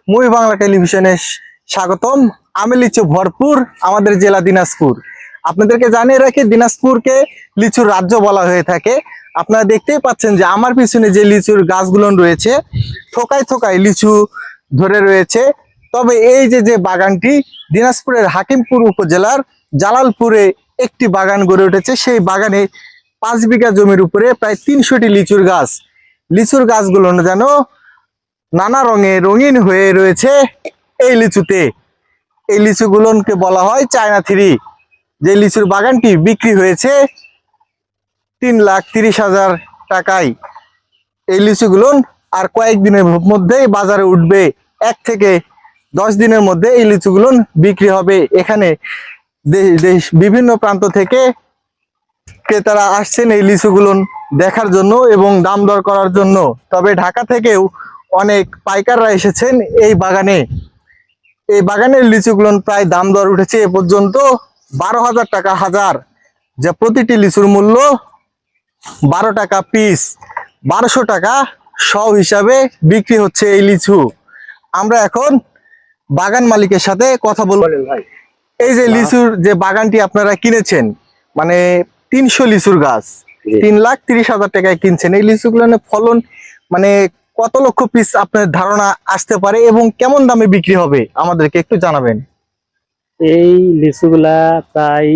Movie Bangla টেলিভিশনে স্বাগতম। আমি লিচু ভরপুর আমাদের জেলা দিনাজপুর। আপনাদেরকে জানিয়ে রাখি, দিনাজপুরকে লিচুর রাজ্য বলা হয়ে থাকে। আপনারা দেখতেই পাচ্ছেন যে আমার পিছনে যে লিচুর গাছগুলো রয়েছে, থোকায় থোকায় লিচু ধরে রয়েছে। তবে এই যে বাগানটি দিনাজপুরের হাকিমপুর উপজেলার জালালপুরে একটি বাগান গড়ে উঠেছে। সেই বাগানে 5 বিঘা জমির উপরে প্রায় 300টি লিচুর গাছ। লিচুর গাছগুলো যেন নানা রঙে রঙিন হয়ে রয়েছে। এই লিচুতে, এই লিচুগুলোকে বলা হয় চায়না থ্রি। যে লিচুর বাগানটি বিক্রি হয়েছে 3,30,000 টাকায়। এই লিচুগুলো আর কয়েকদিনের মধ্যেই বাজারে উঠবে। 1 থেকে 10 দিনের মধ্যে এই লিচুগুলো বিক্রি হবে। এখানে দেশ বিভিন্ন প্রান্ত থেকে ক্রেতারা আসছেন এই লিচুগুলো দেখার জন্য এবং দাম দর করার জন্য। তবে ঢাকা থেকেও অনেক পাইকাররা এসেছেন এই বাগানে। এই বাগানের লিচুগুলো প্রায় দাম দর উঠেছে এ পর্যন্ত 12,000 টাকা হাজার। যা প্রতিটি লিচুর মূল্য 12 টাকা পিস। 1200 টাকা সহ হিসাবে বিক্রি হচ্ছে এই লিচু। আমরা এখন বাগান মালিকের সাথে কথা বলবো। এই যে লিচুর যে বাগানটি আপনারা কিনেছেন, মানে 300 লিচুর গাছ, 3,30,000 টাকায় কিনছেন। এই লিচুগুলোর ফলন মানে কত লক্ষ পিস আপনার ধারণা আসতে পারে এবং কেমন দামে বিক্রি হবে আমাদেরকে একটু জানাবেন। এই লিচুগুলা প্রায়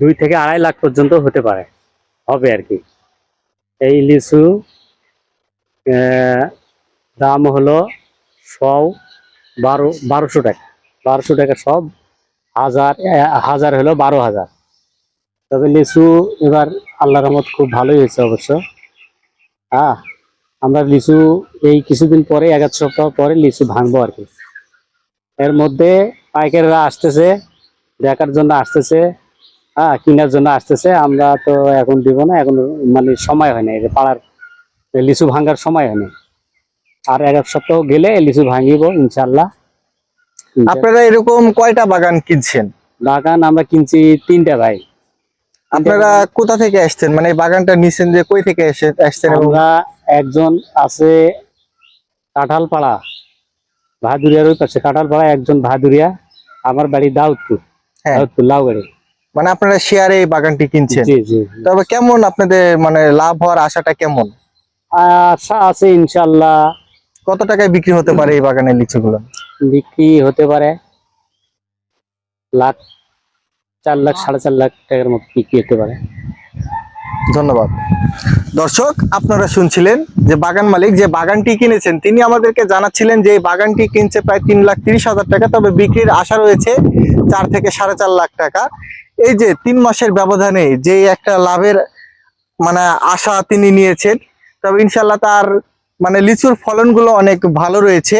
2 থেকে 2.5 লাখ পর্যন্ত হতে পারে, হবে আর কি। এই লিচু দাম হলো 1200 টাকা। 1200 টাকা সব, হাজার হলো 12,000। তবে লিচু এবার আল্লাহর রহমত খুব ভালোই হয়েছে অবশ্য। আমরা লিচু এই কিছুদিন পরে, 1 সপ্তাহ পরে লিচু ভাঙবো আর কি। এর মধ্যে পাইকাররা আসতেছে, দেখার জন্য আসতেছে, কেনার জন্য আসতেছে। আমরা তো এখন দিব না, এখন মানে সময় হয় না, পাড়ার লিচু ভাঙার সময় হয় না। আর 1 সপ্তাহ গেলে লিচু ভাঙিব ইনশাল্লাহ। আপনারা এরকম কয়টা বাগান কিনছেন? বাগান আমরা কিনছি 3টা ভাই। আপনারা কোথা থেকে আসছেন, মানে বাগানটা নিছেন যে কই থেকে আসছেন? আমরা একজন আছে কাঁঠালপাড়া, ভাদুরিয়ার ওই পাশে কাঁঠালপাড়া, একজন ভাদুরিয়া। আমার বাড়ি দাউদপুর, দাউদপুর লাউগাড়ি। মানে আপনারা শেয়ারে এই বাগানটি কিনছেন? জি জি। তবে কেমন আপনাদের মানে লাভ হওয়ার আশাটা কেমন? আশা আছে ইনশাল্লাহ। কত টাকায় বিক্রি হতে পারে এই বাগানের লিচুগুলো? বিক্রি হতে পারে 4 লাখ 4.5 লাখ টাকার মতো বিক্রি হতে পারে। ধন্যবাদ। দর্শক, আপনারা শুনছিলেন যে বাগান মালিক যে বাগানটি কিনেছেন তিনি আমাদেরকে জানাচ্ছিলেন যে এই বাগানটি কিনছে প্রায় 3,30,000 টাকা। তবে বিক্রির আশা রয়েছে 4 থেকে 4.5 লাখ টাকা। এই যে 3 মাসের ব্যবধানে যে একটা লাভের মানে আশা তিনি নিয়েছেন, তবে ইনশাল্লাহ তার মানে লিচুর ফলনগুলো অনেক ভালো রয়েছে।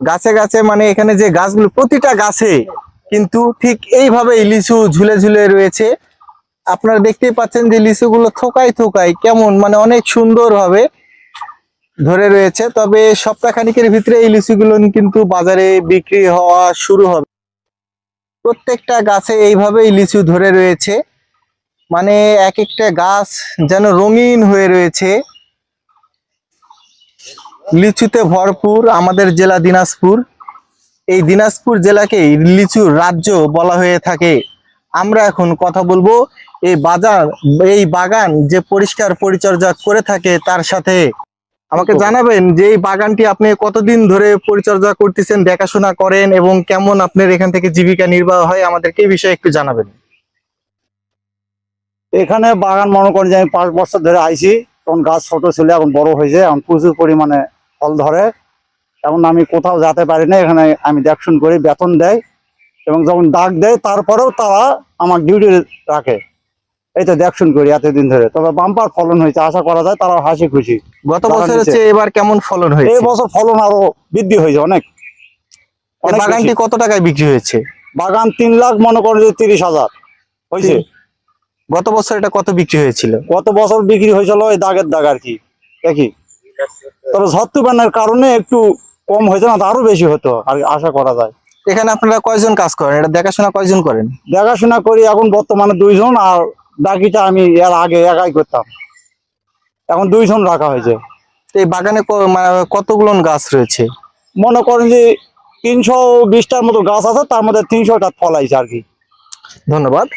গাছে গাছে মানে এখানে যে গাছগুলো, প্রতিটা গাছে কিন্তু ঠিক এইভাবেই লিচু ঝুলে ঝুলে রয়েছে। আপনারা দেখতেই পাচ্ছেন যে লিচুগুলো থোকায় থোকায় কেমন মানে অনেক সুন্দর ভাবে ধরে রয়েছে। তবে সপ্তাহখানিকের ভিতরে এই লিচুগুলো কিন্তু বাজারে বিক্রি হওয়া শুরু হবে। প্রত্যেকটা গাছে এইভাবেই লিচু ধরে রয়েছে, মানে এক একটা গাছ যেন রঙিন হয়ে রয়েছে। লিচুতে ভরপুর আমাদের জেলা দিনাজপুর। এই দিনাজপুর জেলাকেই লিচুর রাজ্য বলা হয়ে থাকে। আমরা এখন কথা বলবো এই বাগান যে পরিষ্কার পরিচর্যা করে থাকে তার সাথে। আমাকে জানাবেন যে এই বাগানটি আপনি কতদিন ধরে পরিচর্যা করতেছেন, দেখাশোনা করেন এবং কেমন আপনার এখান থেকে জীবিকা নির্বাহ হয়, আমাদেরকে এই বিষয়ে একটু জানাবেন। এখানে বাগান মনে করেন যে আমি 5 বছর ধরে আইছি। তখন গাছ ছোট ছিল, এখন বড় হয়েছে, এখন প্রচুর পরিমাণে ফল ধরে। এখন আমি কোথাও যেতে পারি না, এখানে আমি দেখশুন করি, বেতন দেয় এবং যখন ডাক দেয় তারপরেও তারা আমার ডিউটি রাখে। এই তো দেখশুন করি এতদিন ধরে। তবে বাম্পার ফলন হয়েছে, আশা করা যায় তারা হাসি খুশি। গত বছর হচ্ছে, এবার কেমন ফলন হয়েছে? এই বছর ফলন আরো বৃদ্ধি হয়েছে অনেক। বাগানটি কত টাকায় বিক্রি হয়েছে? বাগান 3 লাখ মনে করেন যে 30,000 হয়েছে। গত বছর এটা কত বিক্রি হয়েছিল? গত বছর বিক্রি হয়েছিল ওই দাগের দাগ আর কি, একই। তবে ঝড় তুফানের কারণে একটু কম হয়েছে, না আরো বেশি হতো আর আশা করা যায়। এখানে আপনারা কয়জন কাজ করেন, এটা দেখাশোনা কয়জন করেন? দেখাশোনা করি এখন বর্তমানে 2 জন, আর বাকিটা আমি এর আগে একাই করতাম। এখন 2 জন রাখা হয়েছে। এই বাগানে মানে কতগুলো গাছ রয়েছে? মনে করেন যে 320টার মতো গাছ আছে, তার মধ্যে 300টা ফল আইছে আর কি। ধন্যবাদ।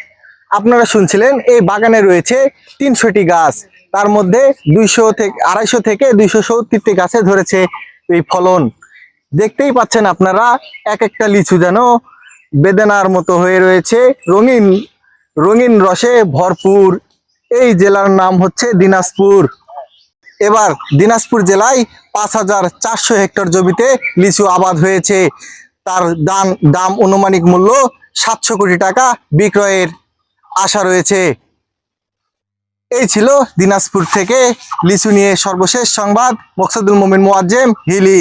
আপনারা শুনছিলেন এই বাগানে রয়েছে 300টি গাছ, তার মধ্যে 250 থেকে 270টি গাছে ধরেছে এই ফলন। দেখতেই পাচ্ছেন আপনারা, এক একটা লিচু যেন বেদানার মতো হয়ে রয়েছে, রঙিন রঙিন রসে ভরপুর। এই জেলার নাম হচ্ছে দিনাজপুর। এবার দিনাজপুর জেলায় 5400 হেক্টর জমিতে লিচু আবাদ হয়েছে। তার দাম অনুমানিক মূল্য 700 কোটি টাকা বিক্রয়ের আশা রয়েছে। এই ছিল দিনাজপুর থেকে লিচু নিয়ে সর্বশেষ সংবাদ। মকসুদুল মুমিন মুয়াজ্জেম, হিলি।